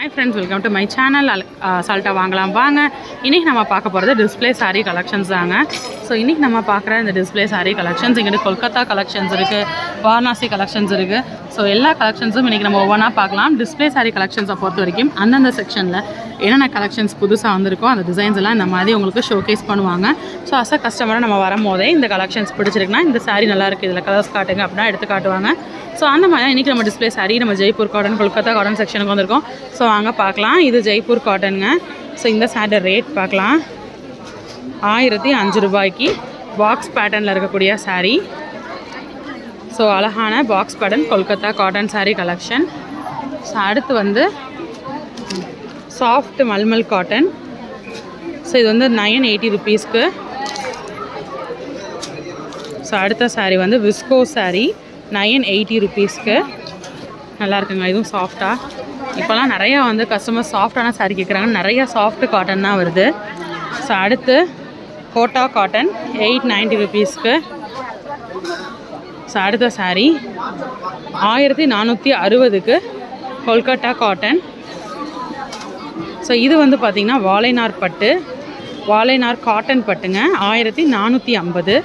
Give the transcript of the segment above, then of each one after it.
Hi friends, welcome to my channel. Salta வாங்கலாம் வாங்க. இன்னைக்கு நம்ம பார்க்க போறது display saree collections தாங்க. ஸோ இன்னைக்கு நம்ம பார்க்குற இந்த display saree collections இங்கிட்டு கொல்கத்தா கலெக்ஷன்ஸ் இருக்குது, வாரணாசி கலெக்ஷன்ஸ் இருக்குது. ஸோ எல்லா கலெக்ஷன்ஸும் இன்றைக்கி நம்ம ஒவ்வொன்றா பார்க்கலாம். டிஸ்பிளே saree கலெக்ஷன்ஸை பொறுத்த வரைக்கும் அந்தந்த செக்ஷனில் என்னென்ன கலெக்ஷன்ஸ் புதுசாக வந்திருக்கோ அந்த டிசைன்ஸ் எல்லாம் இந்த மாதிரி உங்களுக்கு ஷோகேஸ் பண்ணுவாங்க. ஸோ அஸ் அ கஸ்டமராக நம்ம வரும்போதே இந்த கலெக்ஷன்ஸ் பிடிச்சிருக்குன்னா இந்த saree நல்லா இருக்குது, இதில் கலர்ஸ் காட்டுங்க அப்படின்னா எடுத்து காட்டுவாங்க. ஸோ அந்த மாதிரி இன்றைக்கி நம்ம டிஸ்பிளே saree நம்ம ஜெய்ப்பூர் காட்டன், கொல்கத்தா காட்டன் செக்ஷனுக்கு வந்திருக்கோம். ஸோ வாங்க பார்க்கலாம். இது ஜெய்ப்பூர் காட்டனுங்க. ஸோ இந்த சாரி ரேட் பார்க்கலாம். 1005 ரூபாய்க்கு பாக்ஸ் பேட்டர்னில் இருக்கக்கூடிய saree. ஸோ அழகான box pattern Kolkata cotton saree collection. So அடுத்து வந்து சாஃப்ட் மல்மல் காட்டன். ஸோ இது வந்து 980 ருபீஸ்க்கு. ஸோ அடுத்த saree வந்து விஸ்கோ saree 980 ருபீஸ்க்கு. நல்லா இருக்குங்க, இதுவும் சாஃப்டாக. இப்போலாம் நிறையா வந்து கஸ்டமர் சாஃப்டான saree கேட்குறாங்க, நிறையா சாஃப்ட் காட்டன் தான் வருது. ஸோ அடுத்து கோட்டா காட்டன் 890 ருபீஸ்க்கு. ஸோ அடுத்த saree 1460க்கு கொல்கட்டா காட்டன். ஸோ இது வந்து பார்த்திங்கன்னா வாழைநார் பட்டு, வாழைநார் காட்டன் பட்டுங்க, 1450.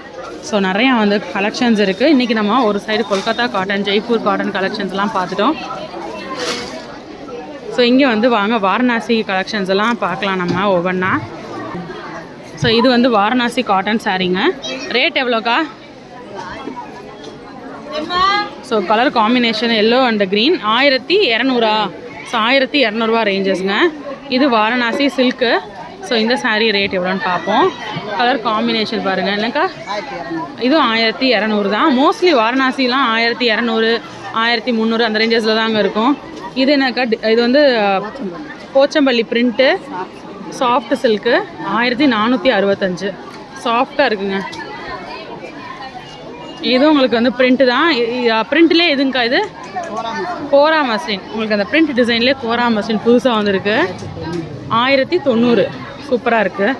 ஸோ நிறையா வந்து கலெக்ஷன்ஸ் இருக்குது. இன்றைக்கி நம்ம ஒரு side Kolkata cotton, Jaipur cotton கலெக்ஷன்ஸ்லாம் பார்த்துட்டோம். ஸோ இங்கே வந்து வாங்க வாரணாசி கலெக்ஷன்ஸ் எல்லாம் பார்க்கலாம் நம்ம ஒவ்வொன்றா. ஸோ இது வந்து வாரணாசி காட்டன் சாரீங்க. ரேட் எவ்வளோக்கா? So colour combination yellow and green 1200. So 1200 ரேஞ்சஸ்ங்க. இது வாரணாசி சில்க்கு. ஸோ இந்த saree ரேட் எவ்வளோன்னு பார்ப்போம். கலர் காம்பினேஷன் பாருங்கள். இல்லைக்கா இதுவும் 1200 தான். மோஸ்ட்லி வாரணாசிலாம் 1200, 1300 அந்த ரேஞ்சஸில் தாங்க இருக்கும். இது என்னக்கா, இது வந்து போச்சம்பள்ளி பிரிண்ட்டு, சாஃப்ட் சில்க்கு 1465. சாஃப்டாக இருக்குங்க. இதுவும் உங்களுக்கு வந்து பிரிண்ட்டு தான். பிரிண்ட்லேயே எதுங்கக்கா இது? கோரா மஸ்லின். உங்களுக்கு அந்த பிரிண்ட் டிசைன்லேயே கோரா மஸ்லின் புதுசாக வந்திருக்கு. 1090. சூப்பராக இருக்குது.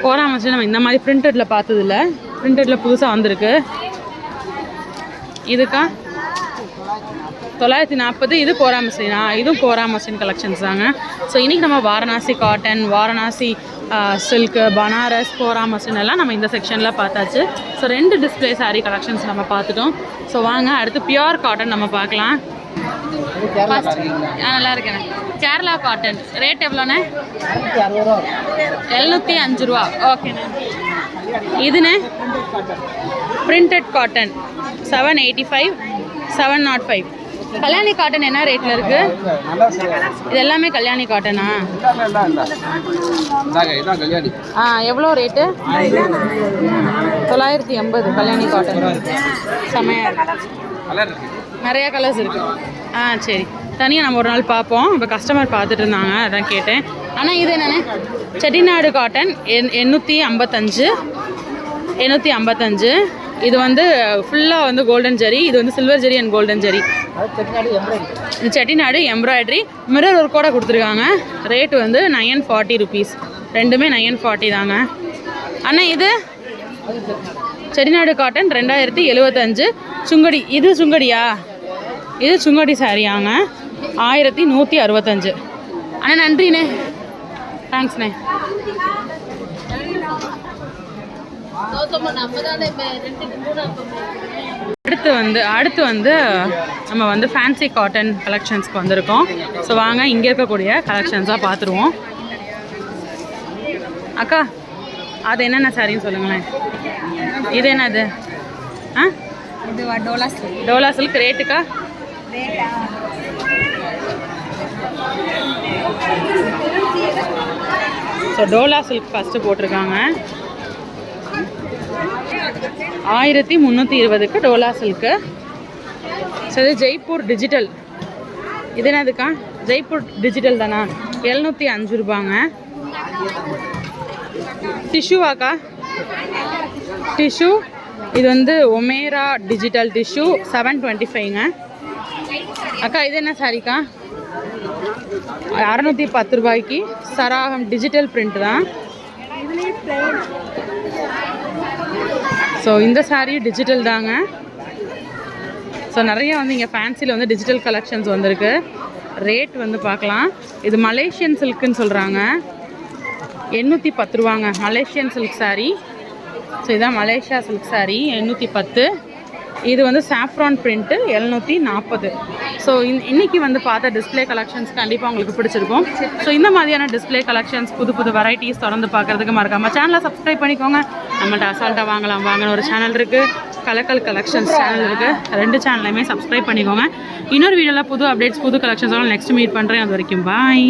கோரா மஸ்லின் நம்ம இந்த மாதிரி பிரிண்டடில் பார்த்ததில்ல, பிரிண்டடில் புதுசாக வந்திருக்கு. இதுக்கா 940. இது கோரா மஸ்லினா? இதுவும் கோரா மஸ்லின் கலெக்ஷன்ஸ் தாங்க. ஸோ இன்றைக்கி நம்ம வாரணாசி காட்டன், வாரணாசி சில்க்கு, பனாரஸ், கோரா மஸ்லின் எல்லாம் நம்ம இந்த செக்ஷனில் பார்த்தாச்சு. ஸோ 2 டிஸ்பிளே saree கலெக்ஷன்ஸ் நம்ம பார்த்துட்டோம். ஸோ வாங்க அடுத்து பியூர் காட்டன் நம்ம பார்க்கலாம். நல்லா இருக்கேண்ணே. கேரளா காட்டன் ரேட் எவ்வளோண்ணே? 705 ரூபா. ஓகேண்ணே. இதுண்ணே பிரிண்டட் காட்டன் 785, 705. கல்யாணி காட்டன் என்ன ரேட்டில் இருக்குது? இது எல்லாமே கல்யாணி காட்டனா? எவ்வளோ ரேட்டு? 980 கல்யாணி காட்டன். செமையாக நிறையா கலர்ஸ் இருக்குது. சரி, தனியாக நம்ம ஒரு நாள் பார்ப்போம். இப்போ கஸ்டமர் பார்த்துட்டு இருந்தாங்க, அதான் கேட்டேன். ஆனால் இது என்னென்ன? செட்டிநாடு காட்டன் 855. இது வந்து ஃபுல்லாக வந்து கோல்டன் ஜெரி. இது வந்து silver zari and golden zari. Chettinad embroidery mirror ஒர்க்கோட கொடுத்துருக்காங்க. ரேட்டு வந்து 940 ருபீஸ். ரெண்டுமே 940 தாங்க. ஆனால் இது செட்டிநாடு காட்டன் 2075. சுங்கடி. இது சுங்கடியா? இது சுங்கடி சாரியாங்க. 1165. அண்ணா நன்றிண்ணே, தேங்க்ஸ்ண்ணே. அடுத்து வந்து நம்ம வந்து ஃபேன்சி காட்டன் கலெக்ஷன்ஸ்க்கு வந்திருக்கோம். ஸோ வாங்க இங்கே இருக்கக்கூடிய கலெக்ஷன்ஸாக பார்த்துருவோம். அக்கா அது என்னென்ன சாரின்னு சொல்லுங்களேன். இது என்னது? இது டோலா சில்க். டோலா சில்க் ரேட்டுக்கா? ஸோ டோலா சில்க் ஃபஸ்ட்டு போட்டிருக்காங்க 1320க்கு டோலா சில்க்கு. ஸோ இது ஜெய்ப்பூர் டிஜிட்டல். இது என்னதுக்கா? ஜெய்ப்பூர் டிஜிட்டல் தானா? 705 ரூபாங்க. டிஷ்யூவாக்கா? டிஷ்யூ இது வந்து ஒமேரா டிஜிட்டல் டிஷ்யூ 725ங்க. அக்கா இது என்ன சாரிக்கா? 610 ரூபாய்க்கு சராகம் டிஜிட்டல் பிரிண்ட் தான். ஸோ இந்த சாரியும் டிஜிட்டல் தாங்க. ஸோ நிறைய வந்து இங்கே ஃபேன்சியில் வந்து டிஜிட்டல் கலெக்ஷன்ஸ் வந்திருக்கு. ரேட் வந்து பார்க்கலாம். இது மலேசியன் சில்க்குன்னு சொல்கிறாங்க. 810 ரூபாங்க மலேசியன் சில்க் சாரீ. ஸோ இதான் மலேசியா சில்க் சாரீ 810. இது வந்து சாஃப்ரான் பிரிண்ட்டு 740. ஸோ இன்றைக்கி வந்து பார்த்த டிஸ்பிளே கலெக்ஷன்ஸ் கண்டிப்பாக உங்களுக்கு பிடிச்சிருக்கும். ஸோ இந்த மாதிரியான டிஸ்பிளே கலெக்ஷன்ஸ் புது புது வெரைட்டிஸ் தொடர்ந்து பார்க்குறதுக்கு மறக்காமல் சேனலை சப்ஸ்கிரைப் பண்ணிக்கோங்க. நம்மள்ட்ட அசால்ட்டாக வாங்கின ஒரு சேனல் இருக்குது, கலக்கல் கலெக்ஷன்ஸ் சேனல் இருக்குது. 2 சேனலையுமே சப்ஸ்கிரைப் பண்ணிக்கோங்க. இன்னொரு வீடியோவில் புது அப்டேட்ஸ் புது கலெக்ஷன்ஸோட நெக்ஸ்ட் மீட் பண்ணுறேன். அது வரைக்கும் பாய்.